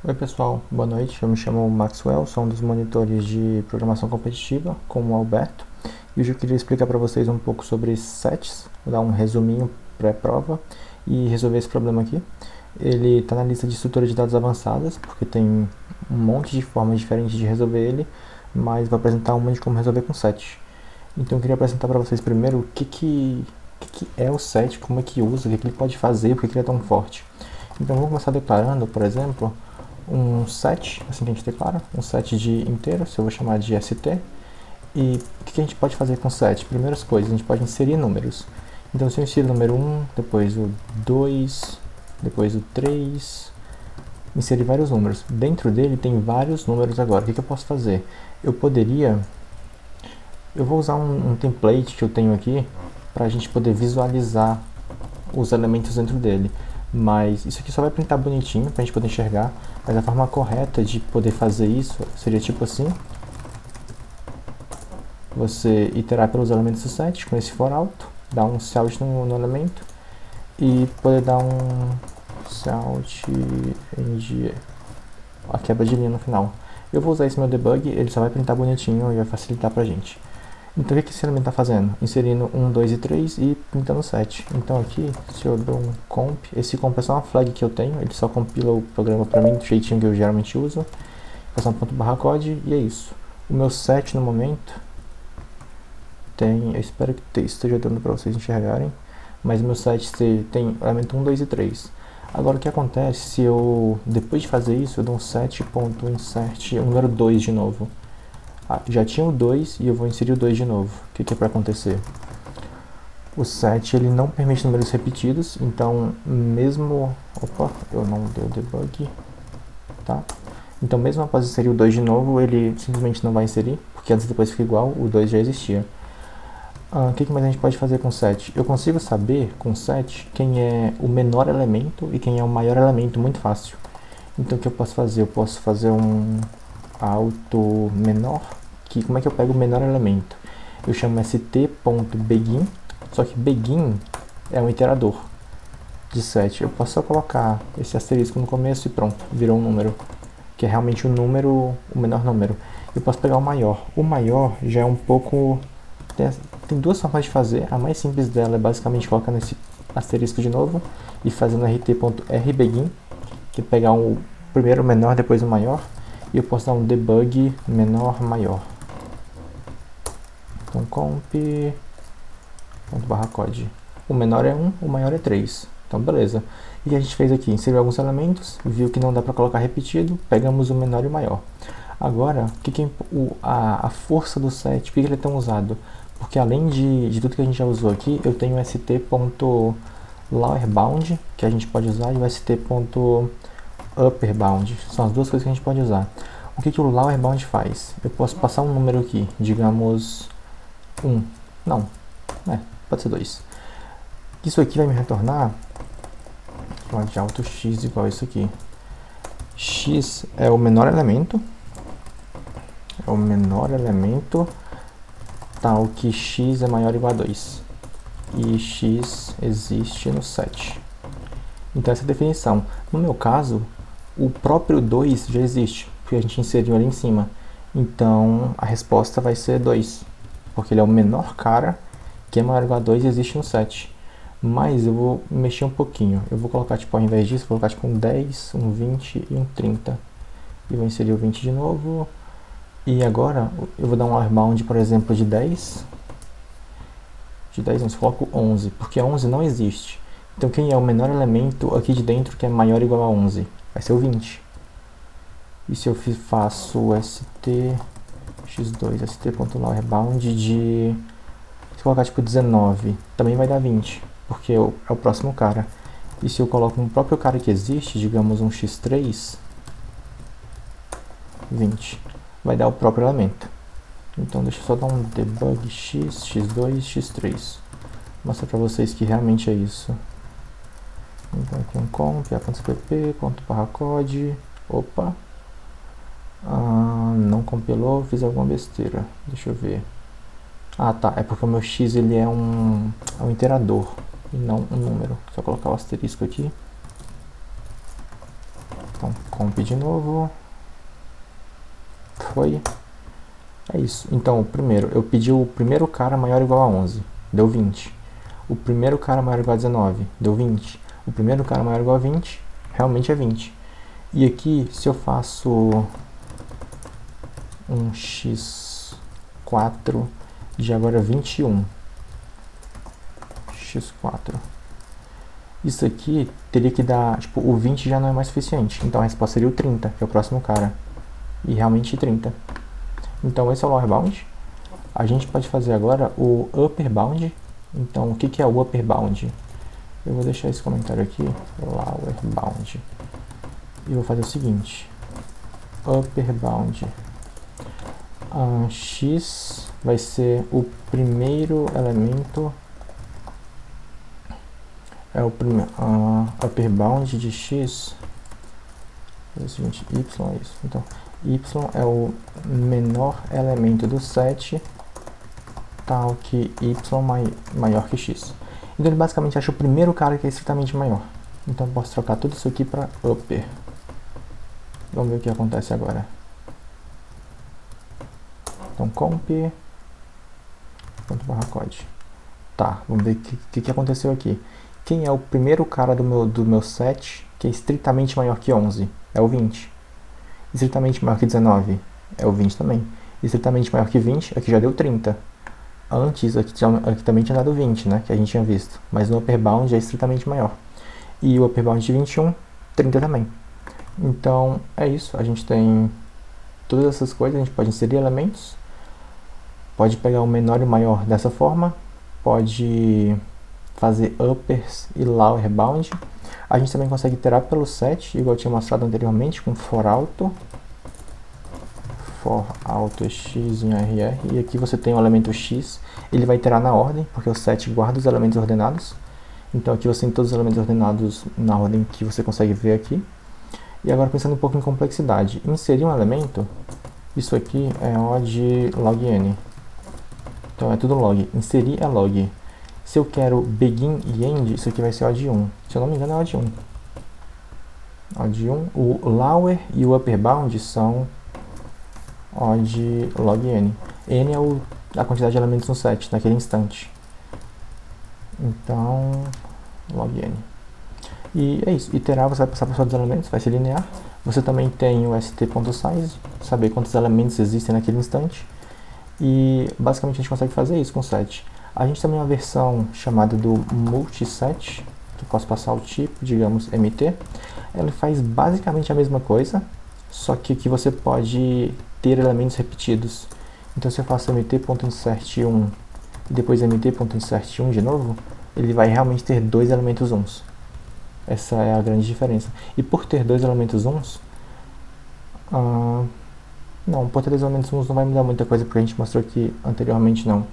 Oi pessoal, boa noite. Eu me chamo Maxwell, sou um dos monitores de programação competitiva com o Alberto. E hoje eu queria explicar para vocês um pouco sobre sets, vou dar um resuminho pré-prova e resolver esse problema aqui. Ele está na lista de estrutura de dados avançadas, porque tem um monte de formas diferentes de resolver ele, mas vou apresentar uma de como resolver com set. Então eu queria apresentar para vocês primeiro o que é o set, como é que usa, o que ele pode fazer, por que ele é tão forte. Então vamos começar declarando, por exemplo, um set, assim que a gente declara, um set de inteiros, eu vou chamar de ST. E o que a gente pode fazer com set? Primeiras coisas, a gente pode inserir números. Então se eu insiro o número 1, depois o 2, depois o 3, inserir vários números. Dentro dele tem vários números agora. O que eu posso fazer? Eu vou usar um template que eu tenho aqui para a gente poder visualizar os elementos dentro dele. Mas isso aqui só vai printar bonitinho para a gente poder enxergar. Mas a forma correta de poder fazer isso seria tipo assim. Você iterar pelos elementos do set com esse for alto, dar um se no elemento e poder dar um se end a quebra de linha no final. Eu vou usar esse meu debug, ele só vai printar bonitinho e vai facilitar pra gente. Então o que esse elemento está fazendo? Inserindo 1, 2 e 3 e pintando 7. Então aqui, se eu dou um comp, esse comp é só uma flag que eu tenho, ele só compila o programa para mim do jeitinho que eu geralmente uso. Faço um ponto barra code e é isso. O meu set no momento tem, eu espero que esteja dando para vocês enxergarem, mas o meu set tem elemento 1, 2 e 3. Agora o que acontece se eu, depois de fazer isso, eu dou um set.insert o número 2 de novo. Já tinha o 2 e eu vou inserir o 2 de novo. O que é para acontecer? O set ele não permite números repetidos, então mesmo... Opa, eu não dei o debug. Tá? Então mesmo após inserir o 2 de novo, ele simplesmente não vai inserir, porque antes e depois fica igual, o 2 já existia. O que mais a gente pode fazer com set? Eu consigo saber com set quem é o menor elemento e quem é o maior elemento muito fácil. Então o que eu posso fazer? Eu posso fazer um auto menor, que como é que eu pego o menor elemento? Eu chamo st.begin, só que begin é um iterador de set. Eu posso só colocar esse asterisco no começo e pronto, virou um número, que é realmente o número, o menor número. Eu posso pegar o maior. O maior já é um pouco... Tem duas formas de fazer. A mais simples dela é basicamente colocar nesse asterisco de novo e fazendo rt.rbegin, que é pegar o primeiro o menor, depois o maior. E eu posso dar um debug menor maior. Então comp barra code. O menor é 1, o maior é 3. Então beleza. E o que a gente fez aqui? Inseriu alguns elementos, viu que não dá para colocar repetido, pegamos o menor e o maior. Agora, a força do set, por que ele é tão usado? Porque além de tudo que a gente já usou aqui, eu tenho o st.lowerbound, que a gente pode usar, e o st.upperbound. São as duas coisas que a gente pode usar. O que o lowerbound faz? Eu posso passar um número aqui, digamos 1. Não, pode ser 2. Isso aqui vai me retornar de alto x igual a isso aqui. X é o menor elemento. Tal que x é maior ou igual a 2. E x existe no set. Então essa é a definição. No meu caso, o próprio 2 já existe, porque a gente inseriu ali em cima. Então a resposta vai ser 2, porque ele é o menor cara que é maior ou igual a 2 e existe no set. Mas eu vou mexer um pouquinho. Eu vou colocar, tipo, ao invés disso, vou colocar tipo um 10, um 20 e um 30. E vou inserir o 20 de novo. E agora eu vou dar um lowerbound, por exemplo, de 10. De 10 eu coloco 11, porque 11 não existe. Então quem é o menor elemento aqui de dentro que é maior ou igual a 11? Vai ser o 20. E se eu faço x2, st.lowerbound de... Se eu colocar tipo 19, também vai dar 20, porque é o próximo cara. E se eu coloco um próprio cara que existe, digamos um x3, 20. Vai dar o próprio elemento. Então deixa eu só dar um debug x, x2, x3. Mostrar para vocês que realmente é isso. Então aqui um comp, a.cpp, ponto barra code. Opa. Não compilou, fiz alguma besteira. Deixa eu ver. Tá, é porque o meu x ele é um iterador e não um número. Só colocar o asterisco aqui. Então Comp de novo. Foi. É isso. Então, primeiro, eu pedi o primeiro cara maior ou igual a 11. Deu 20. O primeiro cara maior ou igual a 19. Deu 20. O primeiro cara maior ou igual a 20. Realmente é 20. E aqui, se eu faço um x4 de agora 21. x4. Isso aqui teria que dar, tipo, o 20 já não é mais suficiente. Então a resposta seria o 30, que é o próximo cara. E realmente 30. Então esse é o lower bound. A gente pode fazer agora o upper bound. Então o que é o upper bound? Eu vou deixar esse comentário aqui, lower bound. E vou fazer o seguinte. Upper bound. X vai ser o primeiro elemento. É o primeiro upper bound de x. É o seguinte, y é isso. Então, y é o menor elemento do set, tal que y maior que x. Então ele basicamente acha o primeiro cara que é estritamente maior. Então eu posso trocar tudo isso aqui para upper. Vamos ver o que acontece agora. Então comp ./code. Tá, vamos ver o que aconteceu aqui. Quem é o primeiro cara do meu set que é estritamente maior que 11? É o 20. Estritamente maior que 19? É o 20 também. Estritamente maior que 20? Aqui já deu 30. Antes, aqui também tinha dado 20, né? Que a gente tinha visto. Mas no upper bound é estritamente maior. E o upper bound de 21, 30 também. Então, é isso. A gente tem todas essas coisas. A gente pode inserir elementos. Pode pegar o menor e o maior dessa forma. Pode fazer uppers e lower bound. A gente também consegue iterar pelo set, igual eu tinha mostrado anteriormente, com for auto x em RR, e aqui você tem o elemento x, ele vai iterar na ordem, porque o set guarda os elementos ordenados. Então aqui você tem todos os elementos ordenados na ordem que você consegue ver aqui. E agora pensando um pouco em complexidade, inserir um elemento, isso aqui é O de log n. Então é tudo log, inserir é log. Se eu quero begin e end, isso aqui vai ser O de 1. Se eu não me engano é O de 1. O de 1. O lower e o upper bound são O de log n. N é a quantidade de elementos no set, naquele instante. Então, log n. E é isso. Iterar, você vai passar por todos os elementos, vai ser linear. Você também tem o st.size, saber quantos elementos existem naquele instante. E basicamente a gente consegue fazer isso com o set. A gente também tem uma versão chamada do multiset, que eu posso passar o tipo, digamos, mt. Ela faz basicamente a mesma coisa, só que aqui você pode ter elementos repetidos. Então se eu faço mt.insert1 e depois mt.insert1 de novo, ele vai realmente ter dois elementos uns. Essa é a grande diferença. E por ter dois elementos uns, não, por ter dois elementos uns não vai mudar muita coisa, porque a gente mostrou aqui anteriormente não.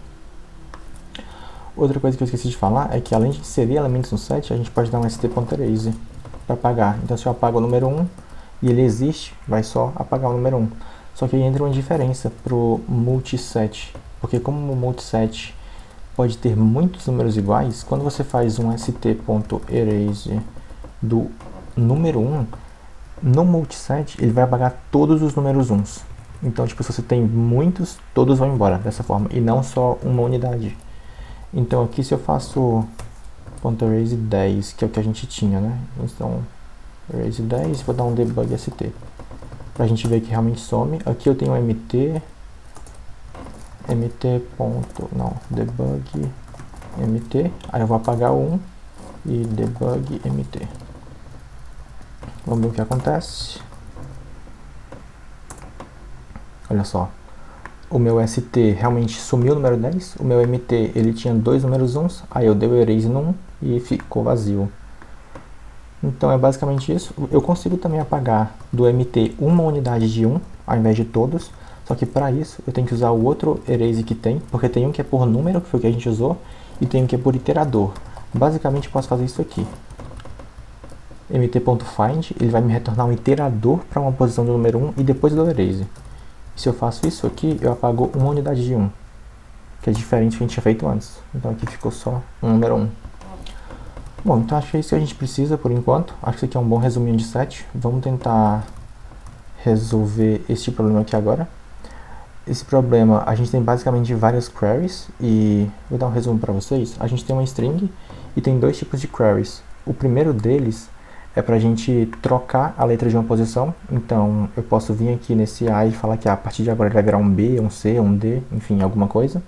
Outra coisa que eu esqueci de falar é que além de inserir elementos no set, a gente pode dar um st.erase para apagar. Então se eu apago o número 1 e ele existe, vai só apagar o número 1. Só que aí entra uma diferença para o multiset, porque como o multiset pode ter muitos números iguais, quando você faz um st.erase do número 1, no multiset ele vai apagar todos os números 1s. Então tipo, se você tem muitos, todos vão embora dessa forma, e não só uma unidade. Então aqui se eu faço .erase 10, que é o que a gente tinha, né? Então, erase 10, vou dar um debug st, pra gente ver que realmente some. Aqui eu tenho mt, debug mt, aí eu vou apagar o 1 e debug mt. Vamos ver o que acontece. Olha só. O meu ST realmente sumiu o número 10, o meu MT ele tinha dois números 1s, aí eu dei o erase no 1 e ficou vazio. Então é basicamente isso. Eu consigo também apagar do MT uma unidade de 1, ao invés de todos, só que para isso eu tenho que usar o outro erase que tem, porque tem um que é por número, que foi o que a gente usou, e tem um que é por iterador. Basicamente eu posso fazer isso aqui. mt.find, ele vai me retornar um iterador para uma posição do número 1 e depois do erase. Se eu faço isso aqui, eu apago uma unidade de 1, que é diferente do que a gente tinha feito antes. Então aqui ficou só um número 1. Bom, então acho que é isso que a gente precisa por enquanto. Acho que isso aqui é um bom resuminho de set. Vamos tentar resolver este problema aqui agora. Esse problema, a gente tem basicamente várias queries e vou dar um resumo para vocês. A gente tem uma string e tem dois tipos de queries. O primeiro deles é para a gente trocar a letra de uma posição. Então, eu posso vir aqui nesse A e falar que a partir de agora ele vai virar um B, um C, um D, enfim, alguma coisa.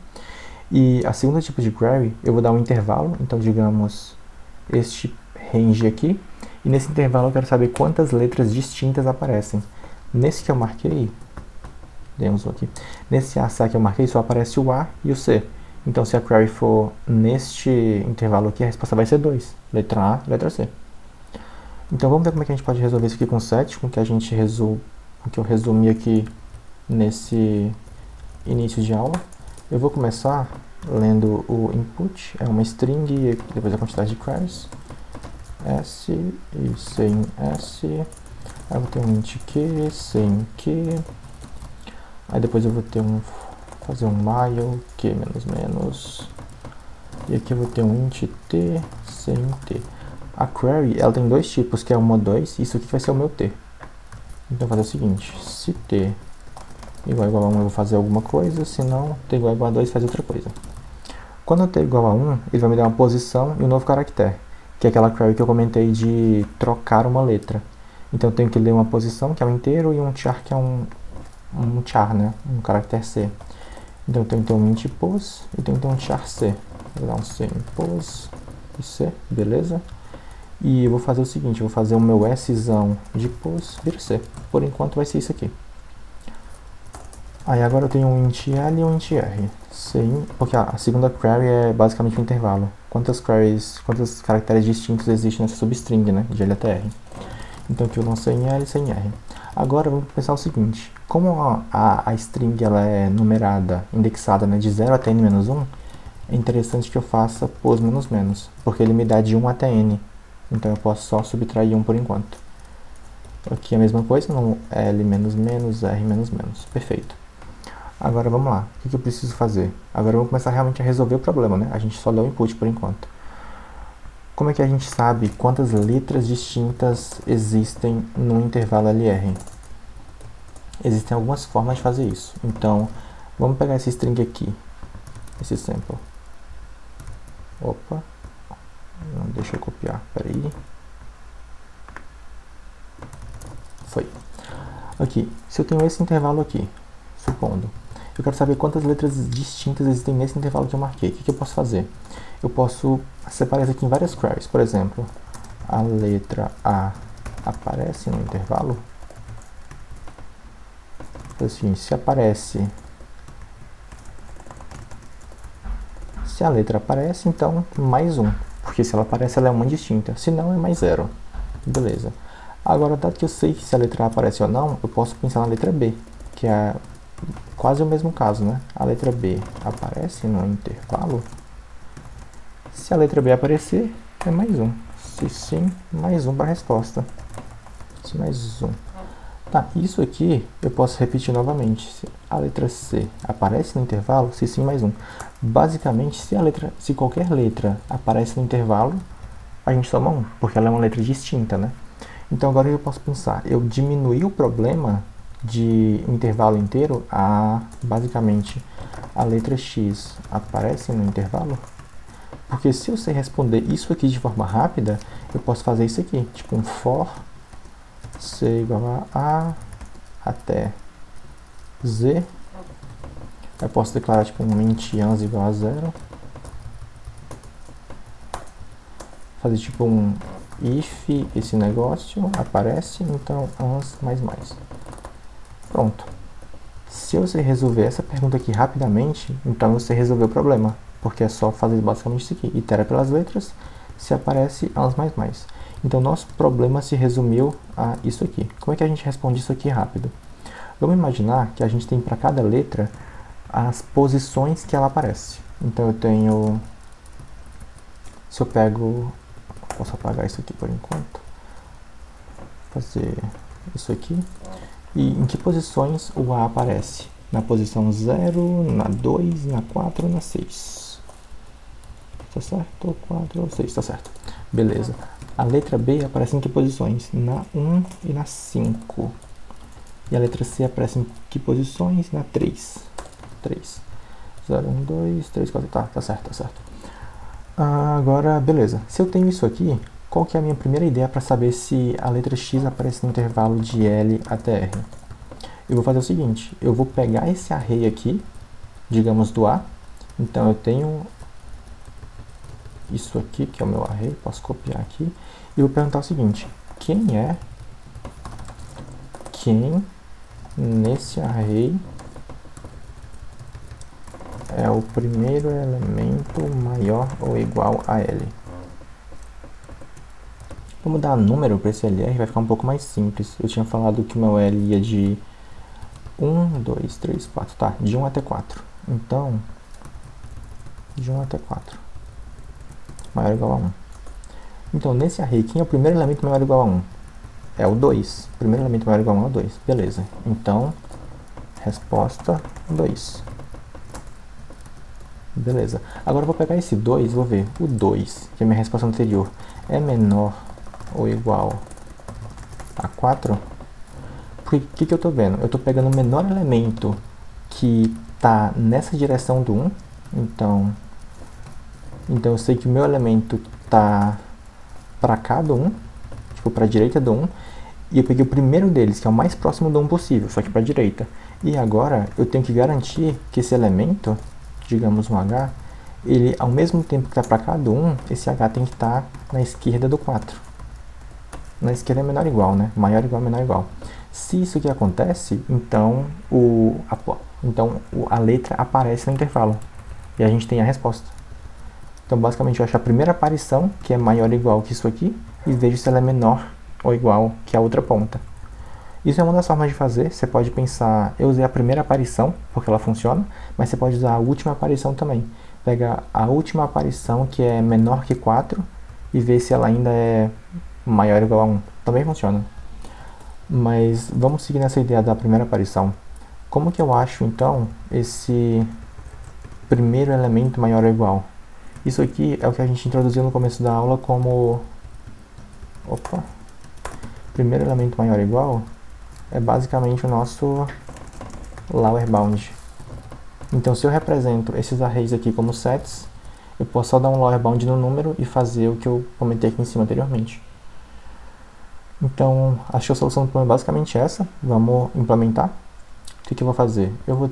E a segunda tipo de query, eu vou dar um intervalo. Então, digamos, este range aqui. E nesse intervalo eu quero saber quantas letras distintas aparecem. Nesse que eu marquei, aqui. Nesse A que eu marquei só aparece o A e o C. Então se a query for neste intervalo aqui, a resposta vai ser 2. Letra A, letra C. Então vamos ver como é que a gente pode resolver isso aqui com set, com o que eu resumi aqui nesse início de aula. Eu vou começar lendo o input, é uma string e depois a quantidade de queries. S e C em S. Aí eu vou ter um int Q, C em Q. Aí depois eu vou ter fazer um mile, Q menos menos. E aqui eu vou ter um int T, C em T. A query, ela tem dois tipos, que é uma 2, isso aqui vai ser o meu T. Então eu vou fazer o seguinte, se T igual a 1 eu vou fazer alguma coisa, se não, T igual a 2 faz outra coisa. Quando eu T igual a 1, ele vai me dar uma posição e um novo caractere, que é aquela query que eu comentei de trocar uma letra. Então eu tenho que ler uma posição, que é um inteiro, e um char, que é um char, né? Um caractere C. Então eu tenho que ter um int pos e tenho que ter um char C. Vou dar um C em pos e C, beleza? E eu vou fazer o seguinte, eu vou fazer o meu Szão de pos vira C. Por enquanto vai ser isso aqui. Aí agora eu tenho um int L e um int R. Porque a segunda query é basicamente um intervalo. Quantos caracteres distintos existem nessa substring, né? De L até R. Então aqui eu lancei em L sem R. Agora vamos pensar o seguinte, como a string ela é numerada, indexada, né, de 0 até n-1, é interessante que eu faça pos menos menos, porque ele me dá de 1 até n. Então eu posso só subtrair 1 por enquanto. Aqui a mesma coisa, no L menos menos, R menos menos. Perfeito. Agora vamos lá, o que eu preciso fazer? Agora eu vou começar realmente a resolver o problema, né? A gente só deu o input por enquanto. Como é que a gente sabe quantas letras distintas existem no intervalo LR? Existem algumas formas de fazer isso. Então, vamos pegar esse string aqui, esse sample. Opa, não deixa eu copiar, peraí. Foi. Aqui, se eu tenho esse intervalo aqui, supondo, eu quero saber quantas letras distintas existem nesse intervalo que eu marquei. O que eu posso fazer? Eu posso separar isso aqui em várias queries. Por exemplo, a letra A aparece no intervalo. Assim, se a letra aparece, então mais 1. Porque se ela aparece, ela é uma distinta. Se não, é mais 0. Beleza. Agora, dado que eu sei se a letra A aparece ou não, eu posso pensar na letra B, que é quase o mesmo caso, né? A letra B aparece no intervalo. Se a letra B aparecer, é mais 1. Se sim, mais 1 para a resposta. Se mais 1. Tá, isso aqui eu posso repetir novamente. Se a letra C aparece no intervalo, se sim, mais 1. Basicamente, se qualquer letra aparece no intervalo, a gente soma 1, porque ela é uma letra distinta, né? Então agora eu posso pensar, eu diminuí o problema de um intervalo inteiro a, basicamente, a letra X aparece no intervalo? Porque se eu sei responder isso aqui de forma rápida, eu posso fazer isso aqui, tipo um for C igual a até Z. Eu posso declarar tipo um int ans igual a 0. Fazer tipo um if esse negócio aparece, então ans mais mais. Pronto. Se eu sei resolver essa pergunta aqui rapidamente, então eu sei resolver o problema. Porque é só fazer basicamente isso aqui. Itera pelas letras, se aparece ans mais mais. Então nosso problema se resumiu a isso aqui. Como é que a gente responde isso aqui rápido? Vamos imaginar que a gente tem para cada letra as posições que ela aparece. Então eu tenho... Se eu pego... Posso apagar isso aqui por enquanto. Fazer isso aqui. E em que posições o A aparece? Na posição 0, na 2, na 4, na 6. Tá certo? 4 ou 6, tá certo. Beleza. A letra B aparece em que posições? Na 1 e na 5. E a letra C aparece em que posições? Na 3. 3. 0, 1, 2, 3, 4. Tá certo, tá certo. Agora, beleza. Se eu tenho isso aqui, qual que é a minha primeira ideia para saber se a letra X aparece no intervalo de L até R? Eu vou fazer o seguinte, eu vou pegar esse array aqui, digamos do A. Então eu tenho isso aqui, que é o meu array, posso copiar aqui. E vou perguntar o seguinte, quem nesse array é o primeiro elemento maior ou igual a L? Vamos dar número para esse LR, vai ficar um pouco mais simples. Eu tinha falado que o meu L ia de 1, 2, 3, 4, tá, de 1 até 4. Então, de 1 até 4, maior ou igual a 1. Então, nesse array, quem é o primeiro elemento maior ou igual a 1? É o 2. O primeiro elemento maior ou igual a 1 é o 2. Beleza. Então, resposta 2. Beleza. Agora eu vou pegar esse 2 e vou ver. O 2, que é a minha resposta anterior, é menor ou igual a 4? Porque o que eu estou vendo? Eu estou pegando o menor elemento que está nessa direção do 1. Então eu sei que o meu elemento está para cá do 1, tipo para a direita do 1. E eu peguei o primeiro deles, que é o mais próximo do 1 possível, só que para a direita. E agora eu tenho que garantir que esse elemento, digamos um H, ele ao mesmo tempo que está para cá do 1, esse H tem que estar na esquerda do 4. Na esquerda é menor ou igual, né? Maior ou igual, menor ou igual. Se isso aqui acontece, então a letra aparece no intervalo. E a gente tem a resposta. Então basicamente eu acho a primeira aparição, que é maior ou igual que isso aqui, e vejo se ela é menor ou igual que a outra ponta. Isso é uma das formas de fazer. Você pode pensar, eu usei a primeira aparição, porque ela funciona, mas você pode usar a última aparição também. Pega a última aparição, que é menor que 4, e ver se ela ainda é maior ou igual a 1. Também funciona. Mas vamos seguir nessa ideia da primeira aparição. Como que eu acho, então, esse primeiro elemento maior ou igual? Isso aqui é o que a gente introduziu no começo da aula como... Primeiro elemento maior ou igual é basicamente o nosso lower bound. Então, se eu represento esses arrays aqui como sets, eu posso só dar um lower bound no número e fazer o que eu comentei aqui em cima anteriormente. Então, acho que a solução do problema é basicamente essa. Vamos implementar. O que eu vou fazer? Eu vou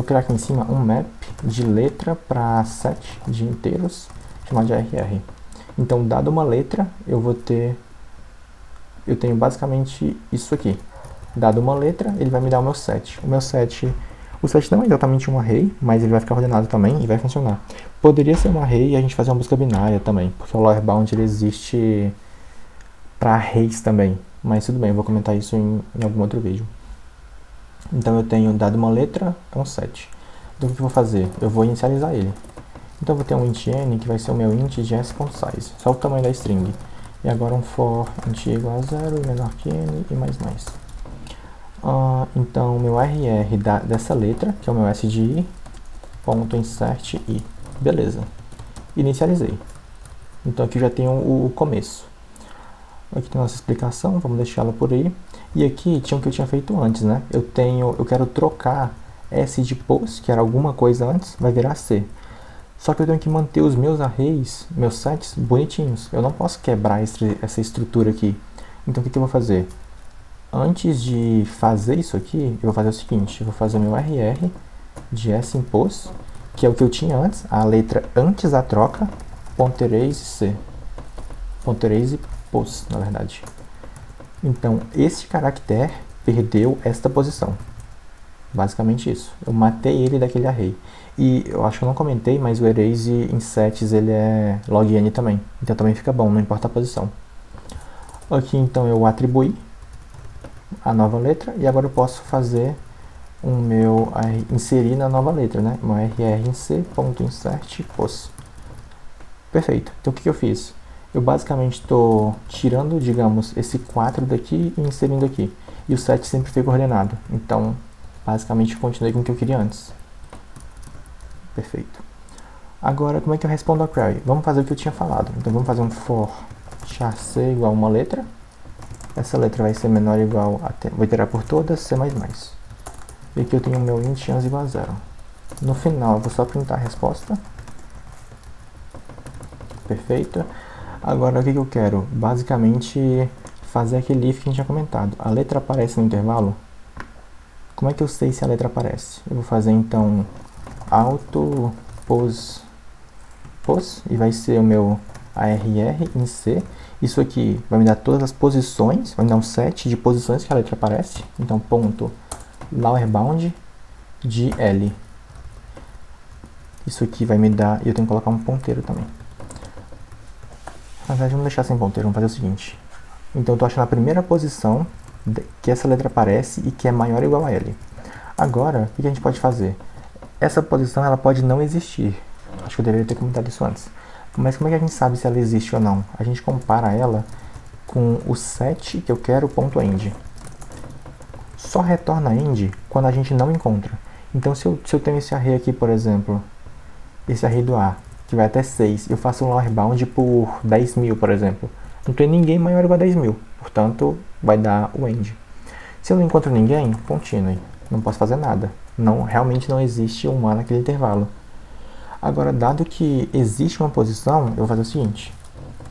criar aqui em cima um map de letra para set de inteiros, chamado de RR. Então, dado uma letra, eu tenho basicamente isso aqui. Dado uma letra, ele vai me dar o meu set. O set não é exatamente um array, mas ele vai ficar ordenado também e vai funcionar. Poderia ser um array e a gente fazer uma busca binária também, porque o lower bound ele existe para arrays também. Mas tudo bem, eu vou comentar isso em algum outro vídeo. Então eu tenho dado uma letra, é um set. Então o que eu vou fazer? Eu vou inicializar ele. Então eu vou ter um int n, que vai ser o meu int de s.size, só o tamanho da string. E agora um for int igual a 0 e menor que n e mais. Então o meu RR dessa letra, que é o meu s de i, ponto insert i. Beleza. Inicializei. Então aqui já tem o começo. Aqui tem a nossa explicação, vamos deixá-la por aí. E aqui tinha o que eu tinha feito antes, né? Eu quero trocar S de pos, que era alguma coisa antes, vai virar C. Só que eu tenho que manter os meus arrays, meus sets, bonitinhos. Eu não posso quebrar essa estrutura aqui. Então o que eu vou fazer? Antes de fazer isso aqui, eu vou fazer o seguinte. Eu vou fazer o meu RR de S em pos, que é o que eu tinha antes, a letra antes da troca, ponterase C. Ponterase pos, na verdade. Então, esse caractere perdeu esta posição. Basicamente isso. Eu matei ele daquele array. E eu acho que eu não comentei, mas o erase em sets ele é log n também. Então também fica bom, não importa a posição. Aqui então eu atribuí a nova letra e agora eu posso fazer inserir na nova letra, né? Meu rr em c.insert pos. Perfeito. Então o que eu fiz? Eu basicamente estou tirando, digamos, esse 4 daqui e inserindo aqui. E o set sempre fica ordenado. Então, basicamente, continuei com o que eu queria antes. Perfeito. Agora, como é que eu respondo a query? Vamos fazer o que eu tinha falado. Então, vamos fazer um for char c igual a uma letra. essa letra vai ser menor ou igual a... Vou iterar por todas, C++. E aqui eu tenho o meu int chance igual a 0. No final eu vou só printar a resposta. Perfeito. Agora o que eu quero? Basicamente fazer aquele if que a gente tinha comentado. A letra aparece no intervalo? Como é que eu sei se a letra aparece? Eu vou fazer então auto pos e vai ser o meu arr em C. Isso aqui vai me dar todas as posições, vai me dar um set de posições que a letra aparece. Então ponto lowerbound de L. Isso aqui vai me dar, e eu tenho que colocar um ponteiro também. Na verdade, vamos deixar sem ponteiro, vamos fazer o seguinte. Então eu estou achando a primeira posição que essa letra aparece e que é maior ou igual a L. Agora, o que a gente pode fazer? Essa posição ela pode não existir. Acho que eu deveria ter comentado isso antes. Mas como é que a gente sabe se ela existe ou não? A gente compara ela com o set que eu quero, ponto .end. Só retorna end quando a gente não encontra. Então se eu tenho esse array aqui, por exemplo, esse array do A, que vai até 6, eu faço um lowerbound por 10.000, por exemplo. Não tem ninguém maior ou igual a 10.000, portanto vai dar o end. Se eu não encontro ninguém, continue. Não posso fazer nada. Realmente não existe um A naquele intervalo. Agora, dado que existe uma posição, eu vou fazer o seguinte.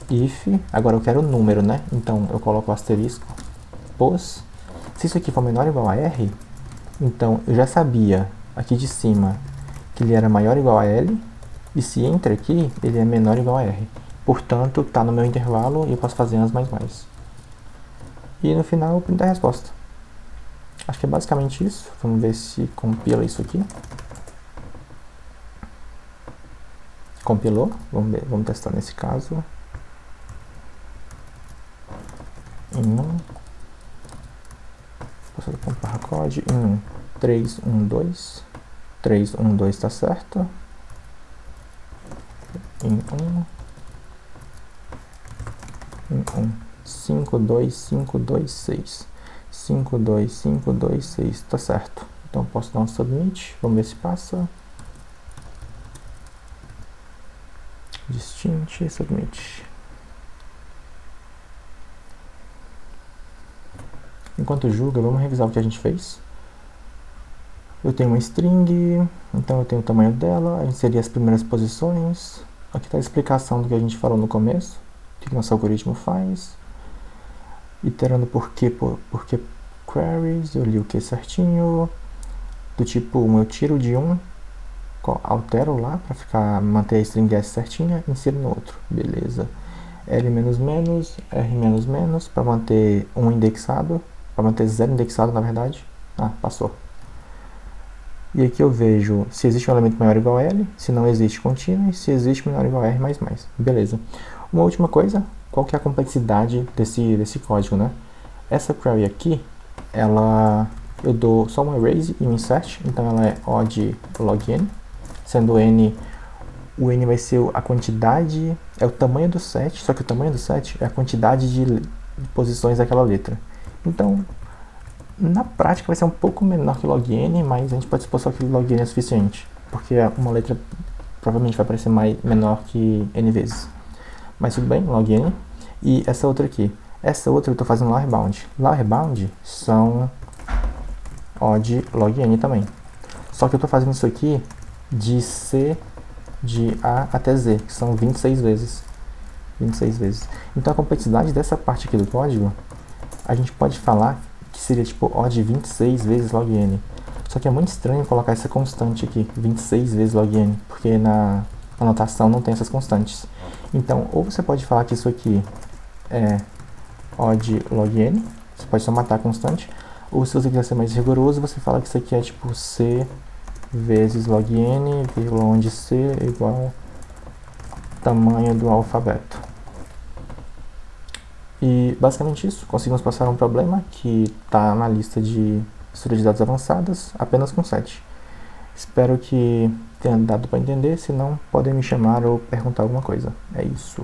If, agora eu quero o número, né? Então eu coloco o asterisco, pos. Se isso aqui for menor ou igual a R, então eu já sabia aqui de cima que ele era maior ou igual a L, e se entra aqui, ele é menor ou igual a R. Portanto, está no meu intervalo e eu posso fazer as mais. E no final eu printo a resposta. Acho que é basicamente isso. Vamos ver se compila isso aqui. Compilou. Vamos ver, vamos testar nesse caso. Em 1. Passando para barra code. Em 1. 3, 1, 2. 3, 1, 2 está certo. Em 1. Em 1. 5, 2, 5, 2, 6. 5, 2, 5, 2, 6. Está certo. Então posso dar um submit. Vamos ver se passa. Distinct, submit. Enquanto julga, vamos revisar o que a gente fez. Eu tenho uma string, então eu tenho o tamanho dela, inserir as primeiras posições. Aqui está a explicação do que a gente falou no começo, o que nosso algoritmo faz. Iterando por que queries, eu li o que certinho. Do tipo 1 eu tiro de um, altero lá para manter a string S certinha, insiro no outro, beleza. L-, R-, para manter 1 indexado, para manter 0 indexado na verdade. Ah, passou. E aqui eu vejo se existe um elemento maior ou igual a L, se não existe, continue, se existe menor ou igual a R++. Beleza. Uma última coisa, qual que é a complexidade desse código, né? Essa query aqui, eu dou só um erase e um insert, então ela é odd log n, sendo n, o n vai ser a quantidade, é o tamanho do set, só que o tamanho do set é a quantidade de posições daquela letra. Então, na prática vai ser um pouco menor que log n, mas a gente pode supor só que log n é suficiente, porque uma letra provavelmente vai aparecer menor que n vezes. Mas tudo bem, log n. E essa outra aqui, essa outra eu estou fazendo lowerbound. Lowerbound são odd log n também. Só que eu estou fazendo isso aqui de C, de A até Z, que são 26 vezes. 26 vezes. Então a complexidade dessa parte aqui do código, a gente pode falar que seria tipo odd 26 vezes log n. Só que é muito estranho colocar essa constante aqui, 26 vezes log n, porque na notação não tem essas constantes. Então, ou você pode falar que isso aqui é odd log n, você pode só matar a constante, ou se você quiser ser mais rigoroso, você fala que isso aqui é tipo C vezes log n, vírgula onde C é igual tamanho do alfabeto. E basicamente isso, conseguimos passar um problema que está na lista de estrutura de dados avançadas apenas com 7. Espero que tenha dado para entender, se não, podem me chamar ou perguntar alguma coisa. É isso.